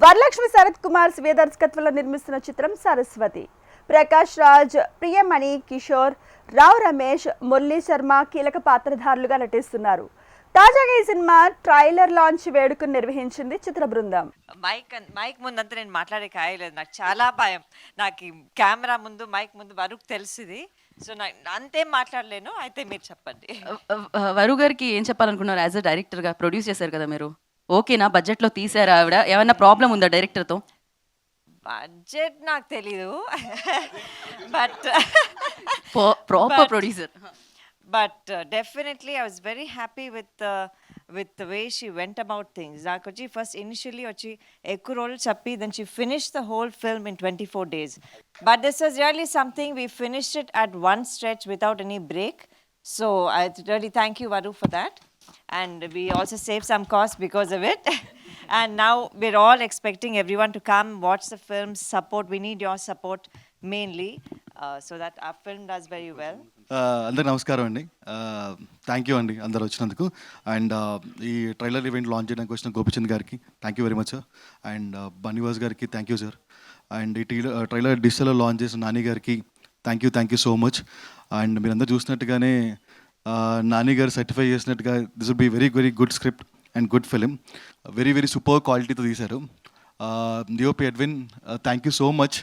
వరలక్ష్మి శరత్ కుమార్ స్వీయ దర్శకత్వంలో నిర్మిస్తున్న చిత్రం సరస్వతి. ప్రకాష్ రాజ్, ప్రియమణి, కిషోర్, రావ్ రమేష్, మురళీ శర్మ కీలక పాత్రధారులుగా నటిస్తున్నారు. తాజాగా ఈ సినిమా ట్రైలర్ లాంచ్ వేడుకను నిర్వహించింది చిత్ర బృందం. మైక్ ముందంతా నేను మాట్లాడే కాయలేదు, నాకు చాలా భయం. నాకు కెమెరా ముందు మైక్ ముందు వరకు తెలిసింది, సో అంతేం మాట్లాడలేను. అయితే మీరు చెప్పండి. వరు గారికి ఏం చెప్పాలనుకున్నారు? యాజ్ అ డైరెక్టర్గా ప్రొడ్యూస్ చేశారు కదా మీరు, ఓకేనా? బడ్జెట్లో తీసారా? ఆవిడ ఏమైనా ప్రాబ్లం ఉందా డైరెక్టర్తో? బడ్జెట్ నాకు తెలీదు, but proper producer. But definitely I was very happy with the way she went about things. Nakochi first initially ochi ekku role chappi, then she finished the whole film in 24 days. But this was really something, we finished it at one stretch without any break. So I really thank you, Varu, for that. And we also saved some costs because of it. And now we're all expecting everyone to come watch the film, support. We need your support mainly, so that our film does very well. అందరికి నమస్కారం అండి. Thank you అండి అందరు వచ్చినందుకు. And ఈ trailer event launch చేయడానికి వచ్చిన గోపిచంద్ గారికి thank you very much sir. And Bunny Vas గారికి థ్యాంక్ యూ సార్. అండ్ ఈ ట్రైలర్ డిజిటల్లో లాంచ్ చేసిన నాని గారికి thank you so much. And మీరందరూ చూసినట్టుగానే నాని గారు సర్టిఫై చేసినట్టుగా this will be very good script and good film. Very super క్వాలిటీతో తీశారు. DOP Edwin, thank you so much.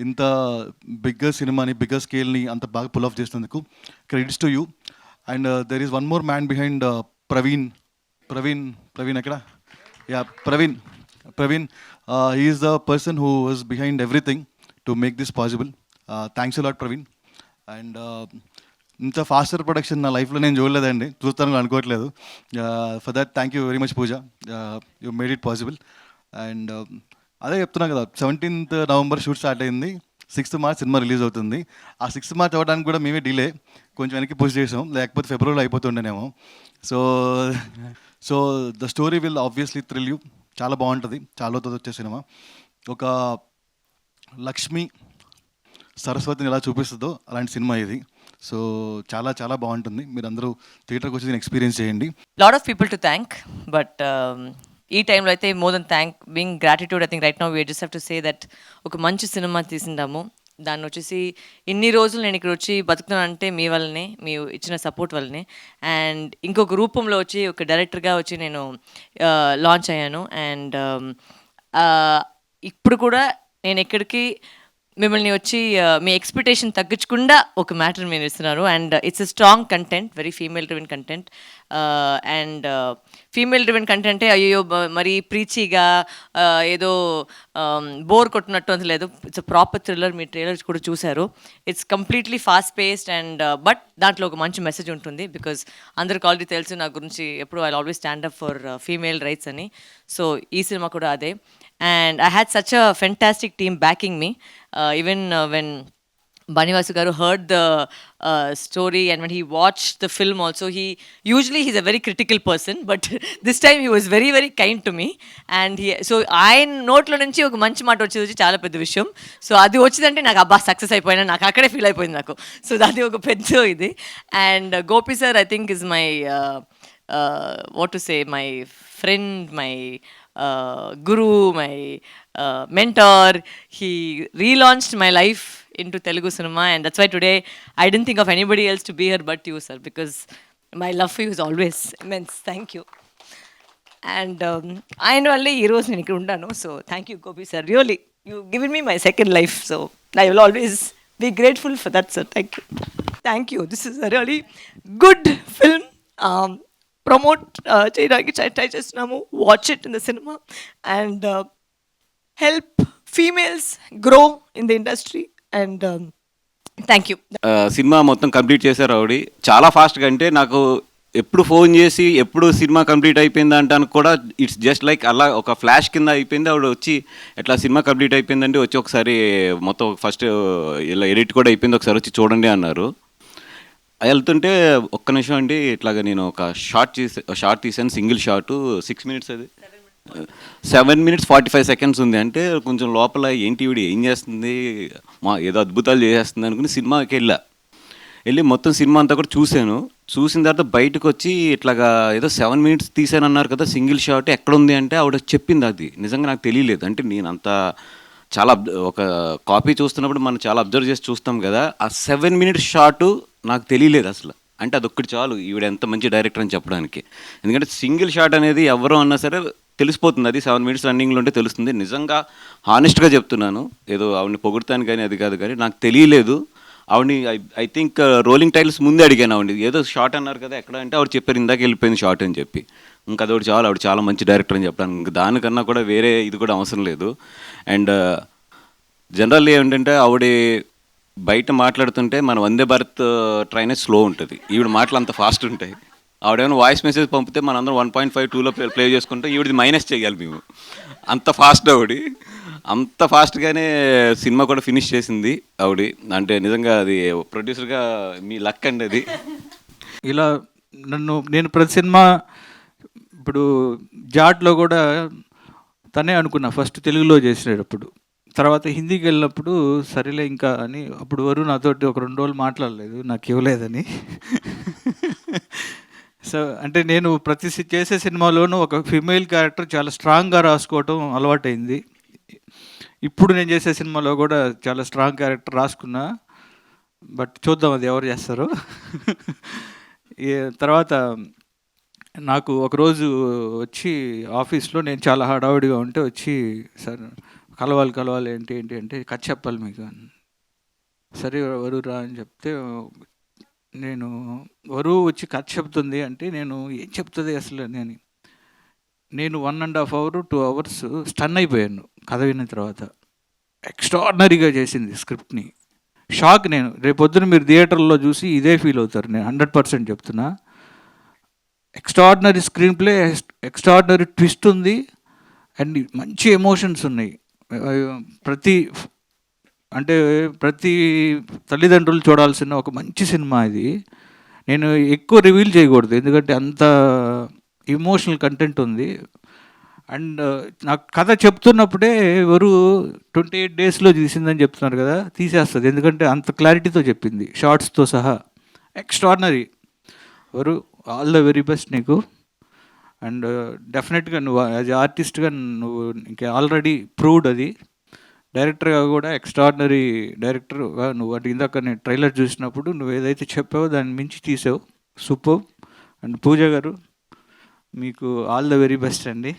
ఇంత బిగ్గర్ సినిమాని, బిగ్గర్ స్కేల్ని అంత బాగా పుల్ ఆఫ్ చేసినందుకు credits to you. And there is one more man behind Praveen ఎక్కడ? Yeah, Praveen he is the person who was behind everything to make this possible. Thanks a lot Praveen. And ఇంత faster production నా లైఫ్లో నేను చూడలేదండి, చూస్తాను అనుకోవట్లేదు. For that thank you very much Pooja, you made it possible. And అదే చెప్తున్నా కదా, 17th నవంబర్ షూట్ స్టార్ట్ అయింది, 6th మార్చ్ సినిమా రిలీజ్ అవుతుంది. ఆ 6th మార్చ్ అవ్వడానికి కూడా మేమే డిలే కొంచెం వెనక్కి పుష్ చేసాం, లేకపోతే ఫిబ్రవరిలో అయిపోతుండేనేమో. So the story will obviously thrill you. చాలా బాగుంటుంది, చాలా వచ్చే సినిమా. ఒక లక్ష్మి సరస్వతిని ఎలా చూపిస్తుందో అలాంటి సినిమా ఇది. సో చాలా బాగుంటుంది. మీరు అందరూ థియేటర్కి వచ్చి దీన్ని ఎక్స్పీరియన్స్ చేయండి. Lot of people to thank, but ఈ టైంలో అయితే more than thank being gratitude. I think right now we just have to say that ఒక మంచి సినిమా తీసిందాము. దాన్ని వచ్చేసి ఇన్ని రోజులు నేను ఇక్కడ వచ్చి బతుకుతున్నానంటే మీ వల్లనే, మీ ఇచ్చిన సపోర్ట్ వల్లనే. అండ్ ఇంకొక రూపంలో వచ్చి ఒక డైరెక్టర్గా వచ్చి నేను లాంచ్ అయ్యాను. అండ్ ఇప్పుడు కూడా నేను ఎక్కడికి మిమ్మల్ని వచ్చి మీ ఎక్స్పెక్టేషన్ తగ్గించకుండా ఒక మ్యాటర్ మీరు ఇస్తున్నారు. And it's a strong content, very female driven content. And female driven కంటెంటే అయ్యో మరి ప్రీచీగా ఏదో బోర్ కొట్టినట్టు అంత లేదు. It's a proper thriller. మీ ట్రైలర్స్ కూడా చూశారు. It's completely fast paced and but దాంట్లో ఒక మంచి మెసేజ్ ఉంటుంది. బికాజ్ అందరికి ఆల్రెడీ తెలుసు నా గురించి, ఎప్పుడు I always stand up for female rights అని. సో ఈ సినిమా కూడా అదే. And I had such a fantastic team backing me. Even when Banivasu garu heard the story and when he watched the film also, he's a very critical person, but this time he was very kind to me. And so I note lo nunchi oka manchi మాట వచ్చేది చాలా పెద్ద విషయం. So అది వచ్చిందంటే నాకు అబ్బా success అయిపోయినా, నాకు అక్కడే ఫీల్ అయిపోయింది నాకు. సో అది ఒక పెద్ద ఇది. And Gopi sir I think is my what to say, my friend, my guru, my mentor. He relaunched my life into Telugu cinema, and that's why today I didn't think of anybody else to be here but you, sir, because my love for you is always immense. Thank you. And I know only heroes నేను ఇక్కడ ఉంటాను. So thank you, Gopi sir. Really, you've given me my second life, so I will always be grateful for that, sir. Thank you. This is a really good film. Promote చేయడానికి try చేస్తున్నాము. Watch it in the cinema and help females grow in the industry. And thank you. Cinema మొత్తం complete చేశారు ఆవిడ చాలా ఫాస్ట్గా. అంటే నాకు ఎప్పుడు ఫోన్ చేసి ఎప్పుడు సినిమా కంప్లీట్ అయిపోయింది అంటాను కూడా ఇట్స్ జస్ట్ లైక్ అలా ఒక ఫ్లాష్ కింద అయిపోయింది. ఆవిడ వచ్చి ఎట్లా సినిమా కంప్లీట్ అయిపోయిందండి, వచ్చి ఒకసారి మొత్తం ఫస్ట్ ఇలా ఎడిట్ కూడా అయిపోయింది, ఒకసారి వచ్చి చూడండి అన్నారు. వెళ్తుంటే ఒక్క నిమిషం అండి, ఇట్లాగా నేను ఒక షార్ట్ తీసాను, సింగిల్ షార్ట్ 6 minutes, అది 7 minutes 45 seconds ఉంది. అంటే కొంచెం లోపల ఏంటి ఈవిడ ఏం చేస్తుంది, ఏదో అద్భుతాలు చేసేస్తుంది అనుకుని సినిమాకి వెళ్ళి మొత్తం సినిమా అంతా కూడా చూశాను. చూసిన తర్వాత బయటకు వచ్చి ఇట్లాగా ఏదో 7 మినిట్స్ తీసానన్నారు కదా, సింగిల్ షాట్ ఎక్కడుంది అంటే ఆవిడ చెప్పింది. అది నిజంగా నాకు తెలియలేదు. అంటే నేను అంత చాలా ఒక కాపీ చూస్తున్నప్పుడు మనం చాలా అబ్జర్వ్ చేసి చూస్తాం కదా, ఆ 7 మినిట్స్ షాటు నాకు తెలియలేదు అసలు. అంటే అదొక్కటి చాలు ఈవిడ ఎంత మంచి డైరెక్టర్ అని చెప్పడానికి. ఎందుకంటే సింగిల్ షాట్ అనేది ఎవరు అన్నా సరే తెలిసిపోతుంది. అది 7 మినిట్స్ రన్నింగ్లో ఉంటే తెలుస్తుంది. నిజంగా హానెస్ట్గా చెప్తున్నాను, ఏదో ఆవిడని పొగుడుతాను కానీ అది కాదు, కానీ నాకు తెలియలేదు. ఆవిడని ఐ థింక్ రోలింగ్ టైల్స్ ముందే అడిగాను ఆవిడ, ఏదో షార్ట్ అన్నారు కదా ఎక్కడ అంటే, ఆవిడ చెప్పారు ఇందాక వెళ్ళిపోయింది షార్ట్ అని చెప్పి. ఇంకా అదొకటి చాలు, ఆవిడ చాలా మంచి డైరెక్టర్ అని చెప్పడానికి. ఇంకా దానికన్నా కూడా వేరే ఇది కూడా అవసరం లేదు. అండ్ జనరల్లీ ఏంటంటే ఆవిడ బయట మాట్లాడుతుంటే మన వందే భారత్ ట్రైనే స్లో ఉంటుంది, ఈవిడ మాటలు అంత ఫాస్ట్ ఉంటాయి. ఆవిడేమైనా వాయిస్ మెసేజ్ పంపితే మనందరం 1.5, 2లో ప్లే చేసుకుంటే ఈవిడది మైనస్ చేయాలి మేము, అంత ఫాస్ట్ ఆవిడ. అంత ఫాస్ట్గానే సినిమా కూడా ఫినిష్ చేసింది ఆవిడ. అంటే నిజంగా అది ప్రొడ్యూసర్గా మీ లక్ అండి అది. ఇలా నేను ప్రతి సినిమా ఇప్పుడు జాట్లో కూడా తనే అనుకున్నా ఫస్ట్ తెలుగులో చేసేటప్పుడు. తర్వాత హిందీకి వెళ్ళినప్పుడు సరేలే ఇంకా అని, అప్పుడు వరకు నాతోటి ఒక 2 రోజులు మాట్లాడలేదు నాకు ఇవ్వలేదని. సో అంటే నేను ప్రతి చేసే సినిమాలోనూ ఒక ఫిమేల్ క్యారెక్టర్ చాలా స్ట్రాంగ్గా రాసుకోవటం అలవాటైంది. ఇప్పుడు నేను చేసే సినిమాలో కూడా చాలా స్ట్రాంగ్ క్యారెక్టర్ రాసుకున్నా, బట్ చూద్దాం అది ఎవరు చేస్తారో. తర్వాత నాకు ఒకరోజు వచ్చి ఆఫీస్లో నేను చాలా హడావుడిగా ఉంటే వచ్చి, సార్ కలవాలి ఏంటి అంటే కథ చెప్పాలి మీకు అని. సరే వరురా అని చెప్తే, నేను వరువు వచ్చి కథ చెప్తుంది అంటే నేను ఏం చెప్తుంది అసలు నేను 1.5 hours 2 hours స్టన్ అయిపోయాను కథ విన్న తర్వాత. ఎక్స్ట్రాడినరీగా చేసింది స్క్రిప్ట్ని. షాక్. నేను రేపొద్దున మీరు థియేటర్లో చూసి ఇదే ఫీల్ అవుతారు, నేను 100% చెప్తున్నా. Extraordinary screen play, extraordinary twist ఉంది, అండ్ మంచి ఎమోషన్స్ ఉన్నాయి. ప్రతి తల్లిదండ్రులు చూడాల్సిన ఒక మంచి సినిమా ఇది. నేను ఎక్కువ రివీల్ చేయకూడదు ఎందుకంటే అంత ఎమోషనల్ కంటెంట్ ఉంది. అండ్ నాకు కథ చెప్తున్నప్పుడే ఎవరు 28 daysలో తీసిందని చెప్తున్నారు కదా, తీసేస్తుంది ఎందుకంటే అంత క్లారిటీతో చెప్పింది షార్ట్స్తో సహా. ఎక్స్ట్రాడినరీ ఎవరు, ఆల్ ద వెరీ బెస్ట్ నీకు. అండ్ డెఫినెట్గా నువ్వు యాజ్ ఆర్టిస్ట్గా నువ్వు ఇంకా ఆల్రెడీ ప్రూవ్డ్ అది. డైరెక్టర్గా కూడా ఎక్స్ట్రాడినరీ డైరెక్టర్గా నువ్వు. అంటే ఇందాక నేను ట్రైలర్ చూసినప్పుడు నువ్వు ఏదైతే చెప్పావో దాన్ని మించి తీసావు, సూపర్. అండ్ పూజ గారు మీకు ఆల్ ద వెరీ బెస్ట్ అండి.